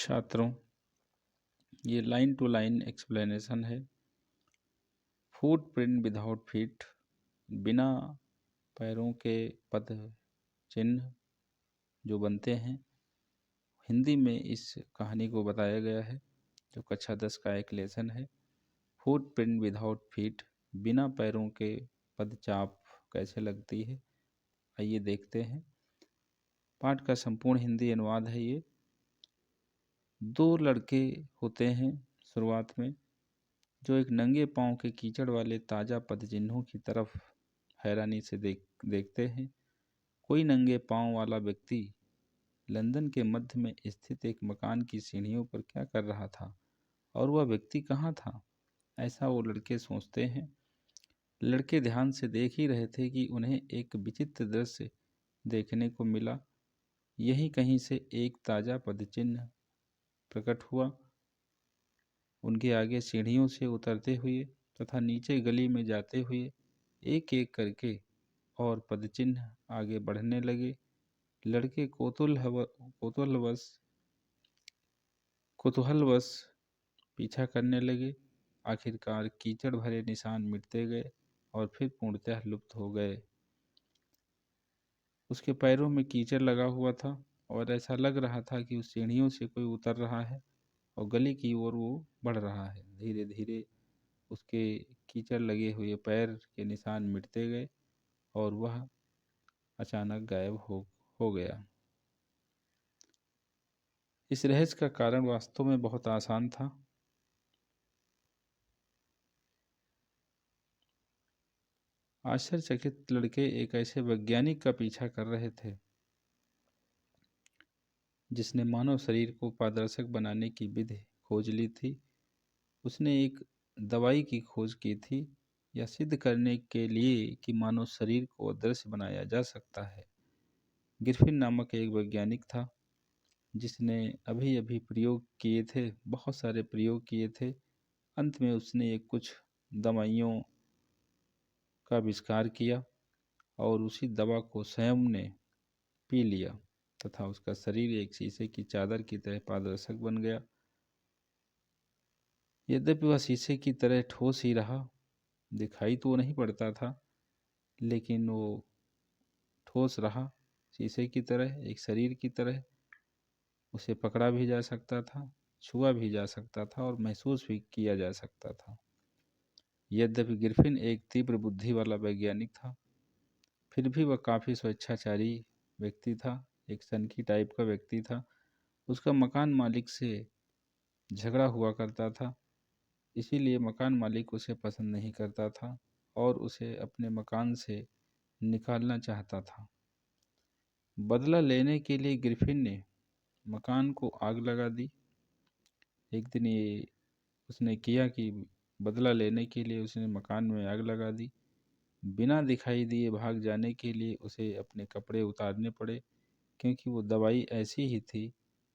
छात्रों, ये line to line explanation है। फुटप्रिंट विदाउट फीट, बिना पैरों के पद चिन्ह जो बनते हैं, हिंदी में इस कहानी को बताया गया है जो कक्षा 10 का एक लेसन है। फुटप्रिंट विदाउट फीट, बिना पैरों के पदचाप कैसे लगती है, आइए देखते हैं। पाठ का संपूर्ण हिंदी अनुवाद है ये। दो लड़के होते हैं शुरुआत में, जो एक नंगे पांव के कीचड़ वाले ताज़ा पदचिन्हों की तरफ हैरानी से देखते हैं। कोई नंगे पांव वाला व्यक्ति लंदन के मध्य में स्थित एक मकान की सीढ़ियों पर क्या कर रहा था, और वह व्यक्ति कहाँ था, ऐसा वो लड़के सोचते हैं। लड़के ध्यान से देख ही रहे थे कि उन्हें एक विचित्र दृश्य देखने को मिला। यहीं कहीं से एक ताज़ा पदचिन्ह प्रकट हुआ, उनके आगे सीढ़ियों से उतरते हुए तथा नीचे गली में जाते हुए एक एक करके और पदचिन्ह आगे बढ़ने लगे। लड़के कौतूहलवश पीछा करने लगे। आखिरकार कीचड़ भरे निशान मिटते गए और फिर पूर्णतः लुप्त हो गए। उसके पैरों में कीचड़ लगा हुआ था और ऐसा लग रहा था कि उस सीढ़ियों से कोई उतर रहा है और गली की ओर वो बढ़ रहा है। धीरे धीरे उसके कीचड़ लगे हुए पैर के निशान मिटते गए और वह अचानक गायब हो गया। इस रहस्य का कारण वास्तव में बहुत आसान था। आश्चर्यचकित लड़के एक ऐसे वैज्ञानिक का पीछा कर रहे थे जिसने मानव शरीर को पारदर्शक बनाने की विधि खोज ली थी। उसने एक दवाई की खोज की थी, यह सिद्ध करने के लिए कि मानव शरीर को अदृश्य बनाया जा सकता है। ग्रिफिन नामक एक वैज्ञानिक था जिसने अभी अभी प्रयोग किए थे, बहुत सारे प्रयोग किए थे। अंत में उसने एक कुछ दवाइयों का आविष्कार किया और उसी दवा को स्वयं ने पी लिया तथा उसका शरीर एक शीशे की चादर की तरह पारदर्शक बन गया। यद्यपि वह शीशे की तरह ठोस ही रहा, दिखाई तो नहीं पड़ता था, लेकिन वो ठोस रहा, शीशे की तरह, एक शरीर की तरह। उसे पकड़ा भी जा सकता था, छुआ भी जा सकता था और महसूस भी किया जा सकता था। यद्यपि ग्रिफिन एक तीव्र बुद्धि वाला वैज्ञानिक था, फिर भी वह काफ़ी स्वेच्छाचारी व्यक्ति था, एक सनकी टाइप का व्यक्ति था। उसका मकान मालिक से झगड़ा हुआ करता था, इसीलिए मकान मालिक उसे पसंद नहीं करता था और उसे अपने मकान से निकालना चाहता था। बदला लेने के लिए ग्रिफिन ने मकान को आग लगा दी। एक दिन ये उसने किया कि बदला लेने के लिए उसने मकान में आग लगा दी। बिना दिखाई दिए भाग जाने के लिए उसे अपने कपड़े उतारने पड़े, क्योंकि वो दवाई ऐसी ही थी।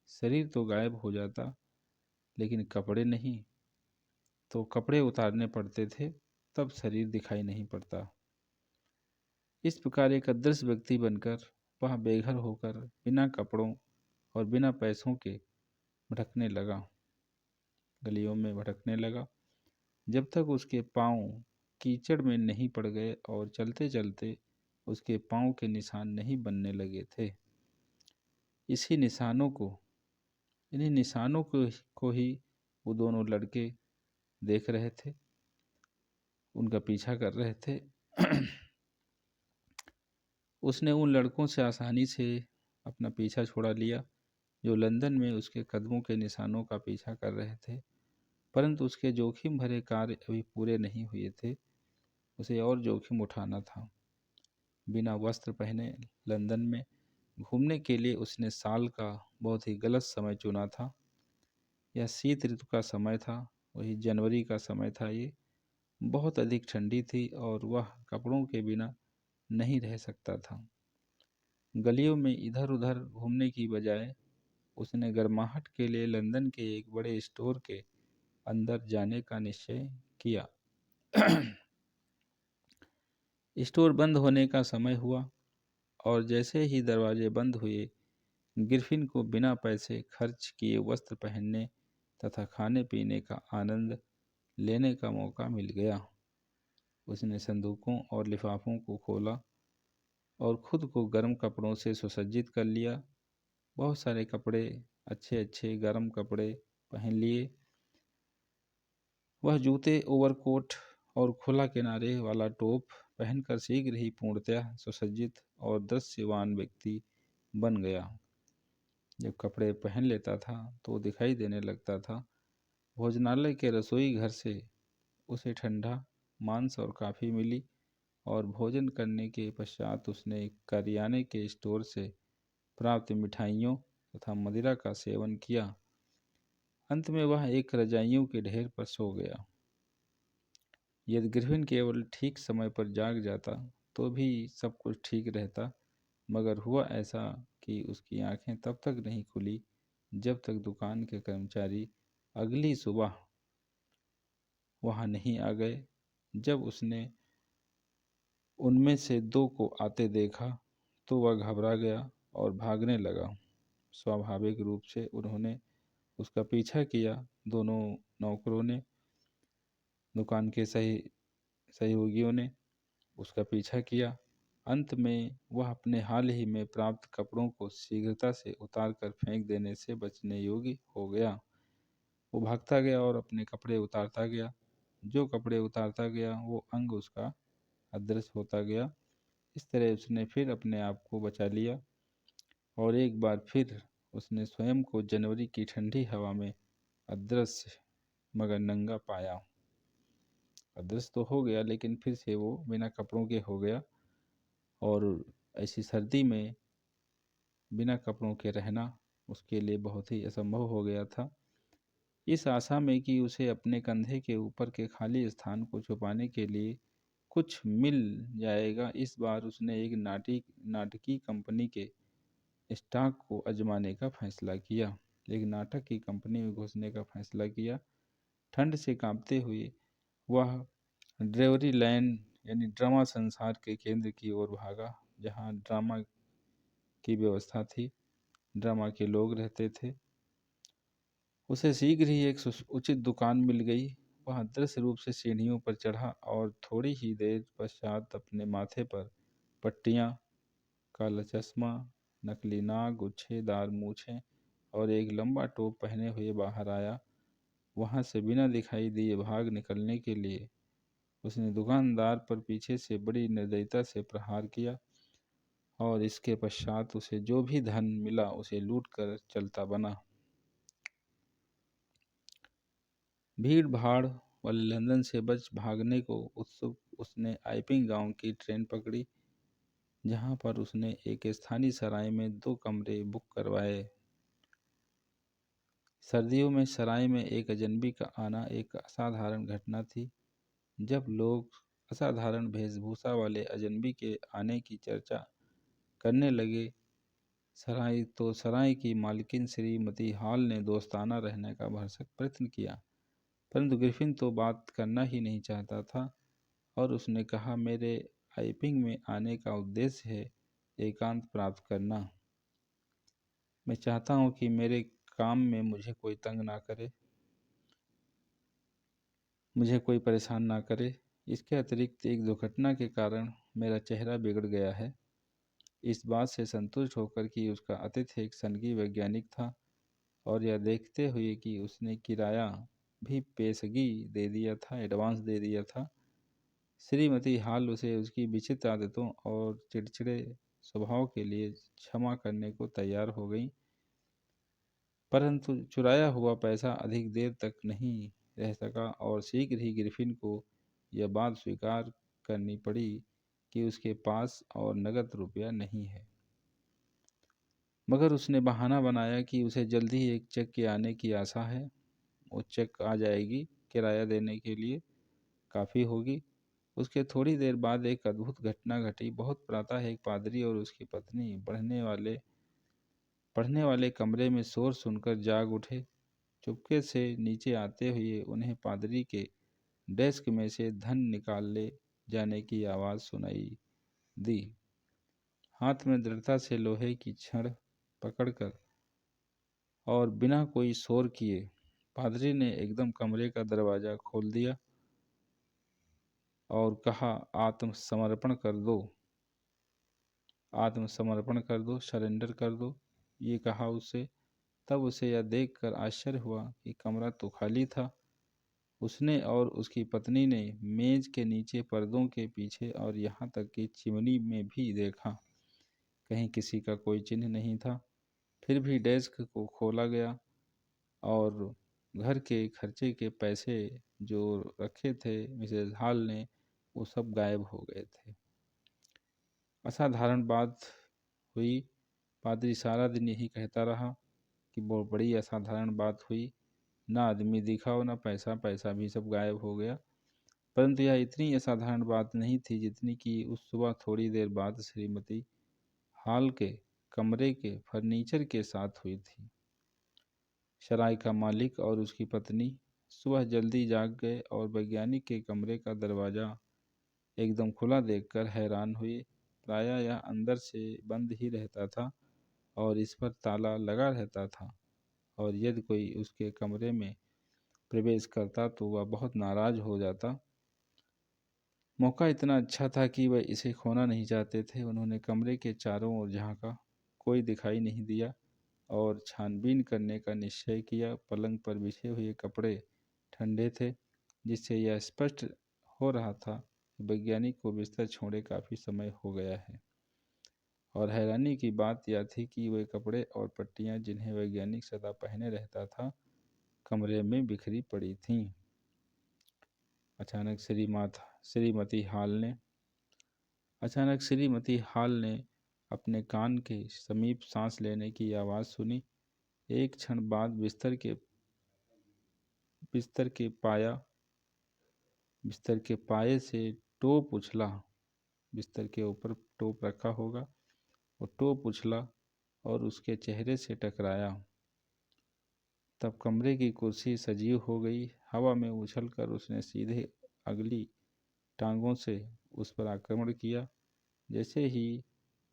शरीर तो गायब हो जाता लेकिन कपड़े नहीं, तो कपड़े उतारने पड़ते थे, तब शरीर दिखाई नहीं पड़ता। इस प्रकार एक अदृश्य व्यक्ति बनकर वह बेघर होकर बिना कपड़ों और बिना पैसों के भटकने लगा, गलियों में भटकने लगा, जब तक उसके पांव कीचड़ में नहीं पड़ गए और चलते चलते उसके पांव के निशान नहीं बनने लगे थे। इसी निशानों को इन्हीं निशानों को ही वो दोनों लड़के देख रहे थे, उनका पीछा कर रहे थे। उसने उन लड़कों से आसानी से अपना पीछा छुड़ा लिया जो लंदन में उसके कदमों के निशानों का पीछा कर रहे थे, परंतु उसके जोखिम भरे कार्य अभी पूरे नहीं हुए थे। उसे और जोखिम उठाना था। बिना वस्त्र पहने लंदन में घूमने के लिए उसने साल का बहुत ही गलत समय चुना था। यह शीत ऋतु का समय था, वही जनवरी का समय था। ये बहुत अधिक ठंडी थी और वह कपड़ों के बिना नहीं रह सकता था। गलियों में इधर उधर घूमने की बजाय उसने गर्माहट के लिए लंदन के एक बड़े स्टोर के अंदर जाने का निश्चय किया। स्टोर बंद होने का समय हुआ और जैसे ही दरवाजे बंद हुए, गिरफिन को बिना पैसे खर्च किए वस्त्र पहनने तथा खाने पीने का आनंद लेने का मौका मिल गया। उसने संदूकों और लिफाफों को खोला और खुद को गर्म कपड़ों से सुसज्जित कर लिया। बहुत सारे कपड़े, अच्छे अच्छे गर्म कपड़े पहन लिए। वह जूते, ओवरकोट और खुला किनारे वाला टोप पहनकर शीघ्र ही पूर्णतः सुसज्जित और दृश्यवान व्यक्ति बन गया। जब कपड़े पहन लेता था तो दिखाई देने लगता था। भोजनालय के रसोई घर से उसे ठंडा मांस और काफ़ी मिली और भोजन करने के पश्चात उसने करियाने के स्टोर से प्राप्त मिठाइयों तथा मदिरा का सेवन किया। अंत में वह एक रजाइयों के ढेर पर सो गया। यदि ग्रिफिन केवल ठीक समय पर जाग जाता तो भी सब कुछ ठीक रहता, मगर हुआ ऐसा कि उसकी आंखें तब तक नहीं खुली जब तक दुकान के कर्मचारी अगली सुबह वहां नहीं आ गए। जब उसने उनमें से दो को आते देखा तो वह घबरा गया और भागने लगा। स्वाभाविक रूप से उन्होंने उसका पीछा किया। दोनों नौकरों ने, दुकान के सहयोगियों ने उसका पीछा किया। अंत में वह अपने हाल ही में प्राप्त कपड़ों को शीघ्रता से उतार कर फेंक देने से बचने योग्य हो गया। वो भागता गया और अपने कपड़े उतारता गया। जो कपड़े उतारता गया वो अंग उसका अदृश्य होता गया। इस तरह उसने फिर अपने आप को बचा लिया और एक बार फिर उसने स्वयं को जनवरी की ठंडी हवा में अदृश्य मगर नंगा पाया। अदृश्य तो हो गया लेकिन फिर से वो बिना कपड़ों के हो गया और ऐसी सर्दी में बिना कपड़ों के रहना उसके लिए बहुत ही असंभव हो गया था। इस आशा में कि उसे अपने कंधे के ऊपर के खाली स्थान को छुपाने के लिए कुछ मिल जाएगा, इस बार उसने एक नाटकी कंपनी के स्टॉक को आजमाने का फैसला किया। एक नाटक की कंपनी में घुसने का फैसला किया। ठंड से कांपते हुए वह ड्रेवरी लैंड यानी ड्रामा संसार के केंद्र की ओर भागा, जहां ड्रामा की व्यवस्था थी, ड्रामा के लोग रहते थे। उसे शीघ्र ही एक उचित दुकान मिल गई। वह दृश्य रूप से सीढ़ियों पर चढ़ा और थोड़ी ही देर पश्चात अपने माथे पर पट्टियाँ, काला चश्मा, नकली नाक, गुच्छेदार मूछें और एक लंबा टोप पहने हुए बाहर आया। वहां से बिना दिखाई दिए भाग निकलने के लिए उसने दुकानदार पर पीछे से बड़ी निर्दयता से प्रहार किया और इसके पश्चात उसे जो भी धन मिला उसे लूट कर चलता बना। भीड़ भाड़ वाले लंदन से बच भागने को उत्सुक उसने आइपिंग गांव की ट्रेन पकड़ी, जहां पर उसने एक स्थानीय सराय में 2 कमरे बुक करवाए। सर्दियों में सराय में एक अजनबी का आना एक असाधारण घटना थी। जब लोग असाधारण वेशभूषा वाले अजनबी के आने की चर्चा करने लगे सराय की मालकिन श्रीमती हॉल ने दोस्ताना रहने का भरसक प्रयत्न किया, परंतु ग्रिफिन तो बात करना ही नहीं चाहता था और उसने कहा, मेरे आइपिंग में आने का उद्देश्य है एकांत प्राप्त करना। मैं चाहता हूँ कि मेरे काम में मुझे कोई तंग ना करे, मुझे कोई परेशान ना करे। इसके अतिरिक्त एक दुर्घटना के कारण मेरा चेहरा बिगड़ गया है। इस बात से संतुष्ट होकर कि उसका अतिथि एक संघीय वैज्ञानिक था और यह देखते हुए कि उसने किराया भी पेशगी दे दिया था, एडवांस दे दिया था, श्रीमती हॉल उसे उसकी विचित्र आदतों और चिड़चिड़े स्वभाव के लिए क्षमा करने को तैयार हो गई, परंतु चुराया हुआ पैसा अधिक देर तक नहीं रह सका और शीघ्र ही ग्रिफिन को यह बात स्वीकार करनी पड़ी कि उसके पास और नगद रुपया नहीं है। मगर उसने बहाना बनाया कि उसे जल्द ही एक चेक के आने की आशा है। वो चेक आ जाएगी, किराया देने के लिए काफ़ी होगी। उसके थोड़ी देर बाद एक अद्भुत घटना घटी। बहुत प्रातः एक पादरी और उसकी पत्नी पढ़ने वाले कमरे में शोर सुनकर जाग उठे। चुपके से नीचे आते हुए उन्हें पादरी के डेस्क में से धन निकाले जाने की आवाज़ सुनाई दी। हाथ में दृढ़ता से लोहे की छड़ पकड़कर और बिना कोई शोर किए पादरी ने एकदम कमरे का दरवाज़ा खोल दिया और कहा, आत्मसमर्पण कर दो, आत्मसमर्पण कर दो, सरेंडर कर दो, ये कहा उससे। तब उसे यह देखकर आश्चर्य हुआ कि कमरा तो खाली था। उसने और उसकी पत्नी ने मेज के नीचे, पर्दों के पीछे और यहाँ तक कि चिमनी में भी देखा। कहीं किसी का कोई चिन्ह नहीं था। फिर भी डेस्क को खोला गया और घर के खर्चे के पैसे जो रखे थे मिसेज हॉल ने, वो सब गायब हो गए थे। असाधारण बात हुई। पादरी सारा दिन यही कहता रहा कि बहुत बड़ी असाधारण बात हुई, ना आदमी दिखा और ना पैसा, पैसा भी सब गायब हो गया। परंतु यह इतनी असाधारण बात नहीं थी जितनी कि उस सुबह थोड़ी देर बाद श्रीमती हॉल के कमरे के फर्नीचर के साथ हुई थी। सराय का मालिक और उसकी पत्नी सुबह जल्दी जाग गए और वैज्ञानिक के कमरे का दरवाज़ा एकदम खुला देखकर हैरान हुए। प्रायः यह अंदर से बंद ही रहता था और इस पर ताला लगा रहता था, और यदि कोई उसके कमरे में प्रवेश करता तो वह बहुत नाराज हो जाता। मौका इतना अच्छा था कि वह इसे खोना नहीं चाहते थे। उन्होंने कमरे के चारों ओर झांका, कोई दिखाई नहीं दिया और छानबीन करने का निश्चय किया। पलंग पर बिछे हुए कपड़े ठंडे थे, जिससे यह स्पष्ट हो रहा था कि वैज्ञानिक को बिस्तर छोड़े काफ़ी समय हो गया है। और हैरानी की बात यह थी कि वे कपड़े और पट्टियाँ जिन्हें वैज्ञानिक सदा पहने रहता था, कमरे में बिखरी पड़ी थीं। अचानक श्रीमती हॉल ने अपने कान के समीप सांस लेने की आवाज़ सुनी। एक क्षण बाद बिस्तर के पाए से टोप उछला। बिस्तर के ऊपर टोप रखा होगा, वो टोप उछला और उसके चेहरे से टकराया। तब कमरे की कुर्सी सजीव हो गई। हवा में उछलकर उसने सीधे अगली टांगों से उस पर आक्रमण किया। जैसे ही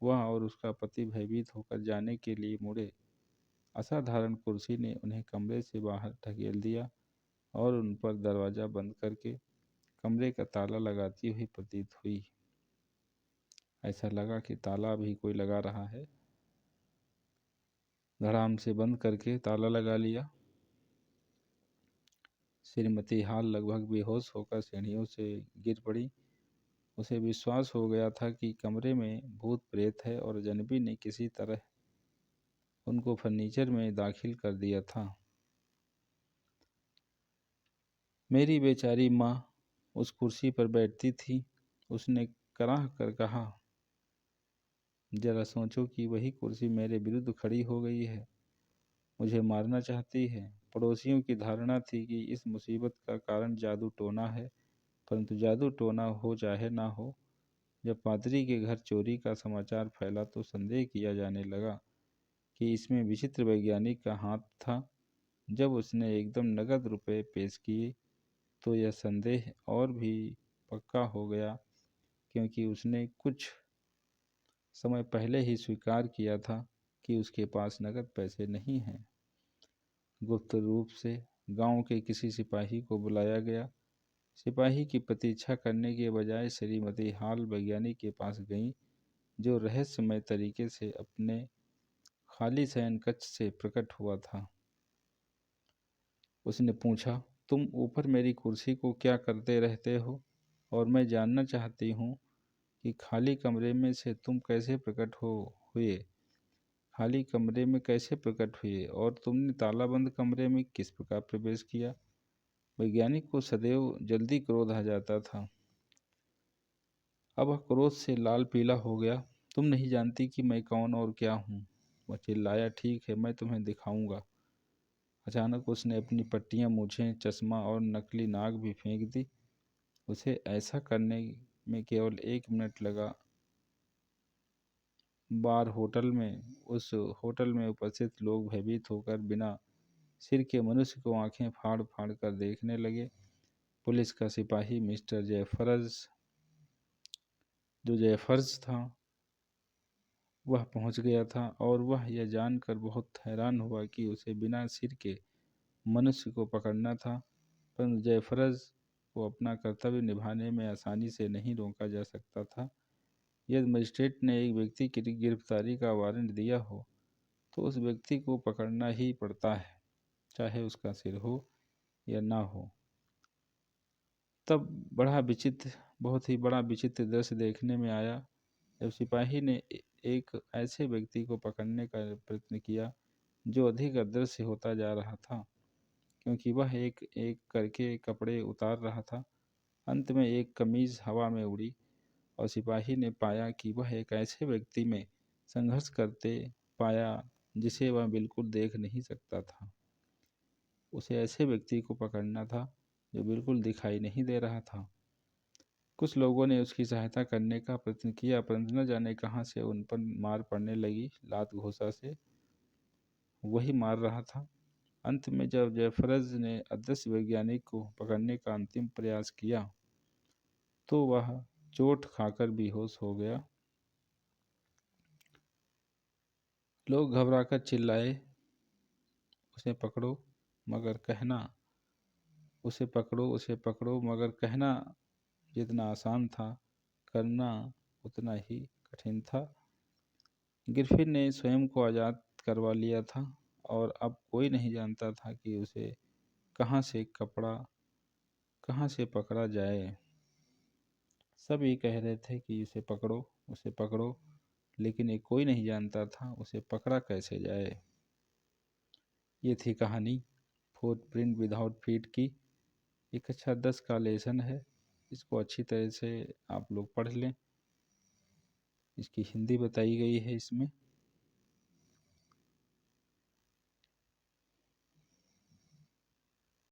वह और उसका पति भयभीत होकर जाने के लिए मुड़े, असाधारण कुर्सी ने उन्हें कमरे से बाहर ढकेल दिया और उन पर दरवाज़ा बंद करके कमरे का ताला लगाती हुई प्रतीत हुई। ऐसा लगा कि ताला भी कोई लगा रहा है। धड़ाम से बंद करके ताला लगा लिया। श्रीमती हॉल लगभग बेहोश होकर सीढ़ियों से गिर पड़ी। उसे विश्वास हो गया था कि कमरे में भूत प्रेत है और अजनबी ने किसी तरह उनको फर्नीचर में दाखिल कर दिया था। मेरी बेचारी माँ उस कुर्सी पर बैठती थी। उसने कराह कर कहा, जरा सोचो कि वही कुर्सी मेरे विरुद्ध खड़ी हो गई है, मुझे मारना चाहती है। पड़ोसियों की धारणा थी कि इस मुसीबत का कारण जादू टोना है, परंतु जादू टोना हो चाहे ना हो, जब पादरी के घर चोरी का समाचार फैला तो संदेह किया जाने लगा कि इसमें विचित्र वैज्ञानिक का हाथ था। जब उसने एकदम नकद रुपए पेश किए तो यह संदेह और भी पक्का हो गया, क्योंकि उसने कुछ समय पहले ही स्वीकार किया था कि उसके पास नकद पैसे नहीं हैं। गुप्त रूप से गांव के किसी सिपाही को बुलाया गया। सिपाही की प्रतीक्षा करने के बजाय श्रीमती हॉल वैज्ञानिक के पास गईं, जो रहस्यमय तरीके से अपने खाली शयन कक्ष से प्रकट हुआ था। उसने पूछा, तुम ऊपर मेरी कुर्सी को क्या करते रहते हो? और मैं जानना चाहती हूँ कि खाली कमरे में से तुम कैसे प्रकट हुए? खाली कमरे में कैसे प्रकट हुए और तुमने ताला बंद कमरे में किस प्रकार प्रवेश किया? वैज्ञानिक को सदैव जल्दी क्रोध आ जाता था। अब वह क्रोध से लाल पीला हो गया। तुम नहीं जानती कि मैं कौन और क्या हूँ, वह चिल्लाया। ठीक है, मैं तुम्हें दिखाऊंगा। अचानक उसने अपनी पट्टियाँ, मूछें, चश्मा और नकली नाक भी फेंक दी। उसे ऐसा करने में केवल 1 मिनट लगा। उस होटल में उपस्थित लोग भयभीत होकर बिना सिर के मनुष्य को आंखें फाड़ फाड़ कर देखने लगे। पुलिस का सिपाही मिस्टर जेफर्स था, वह पहुंच गया था और वह यह जानकर बहुत हैरान हुआ कि उसे बिना सिर के मनुष्य को पकड़ना था, परंतु जयफरज को अपना कर्तव्य निभाने में आसानी से नहीं रोका जा सकता था। यदि मजिस्ट्रेट ने एक व्यक्ति की गिरफ्तारी का वारंट दिया हो तो उस व्यक्ति को पकड़ना ही पड़ता है, चाहे उसका सिर हो या ना हो। तब बहुत ही बड़ा विचित्र दृश्य देखने में आया जब सिपाही ने एक ऐसे व्यक्ति को पकड़ने का प्रयत्न किया जो अधिक अदृश्य होता जा रहा था, क्योंकि वह एक एक करके कपड़े उतार रहा था। अंत में एक कमीज हवा में उड़ी और सिपाही ने पाया कि वह एक ऐसे व्यक्ति में संघर्ष करते पाया जिसे वह बिल्कुल देख नहीं सकता था। उसे ऐसे व्यक्ति को पकड़ना था जो बिल्कुल दिखाई नहीं दे रहा था। कुछ लोगों ने उसकी सहायता करने का प्रयत्न किया, परंतु न जाने कहाँ से उन पर मार पड़ने लगी। लात घोंसा से वही मार रहा था। अंत में जब जयफरज ने अदृश्य वैज्ञानिक को पकड़ने का अंतिम प्रयास किया तो वह चोट खाकर बेहोश हो गया। लोग घबराकर चिल्लाए, उसे पकड़ो मगर कहना उसे पकड़ो मगर कहना जितना आसान था, करना उतना ही कठिन था। गिरफिन ने स्वयं को आज़ाद करवा लिया था और अब कोई नहीं जानता था कि उसे कहाँ से पकड़ा जाए। सब ये कह रहे थे कि उसे पकड़ो, लेकिन ये कोई नहीं जानता था उसे पकड़ा कैसे जाए। ये थी कहानी फुटप्रिंट विदाउट फीट की। एक अच्छा 10 का लेसन है, इसको अच्छी तरह से आप लोग पढ़ लें। इसकी हिंदी बताई गई है इसमें।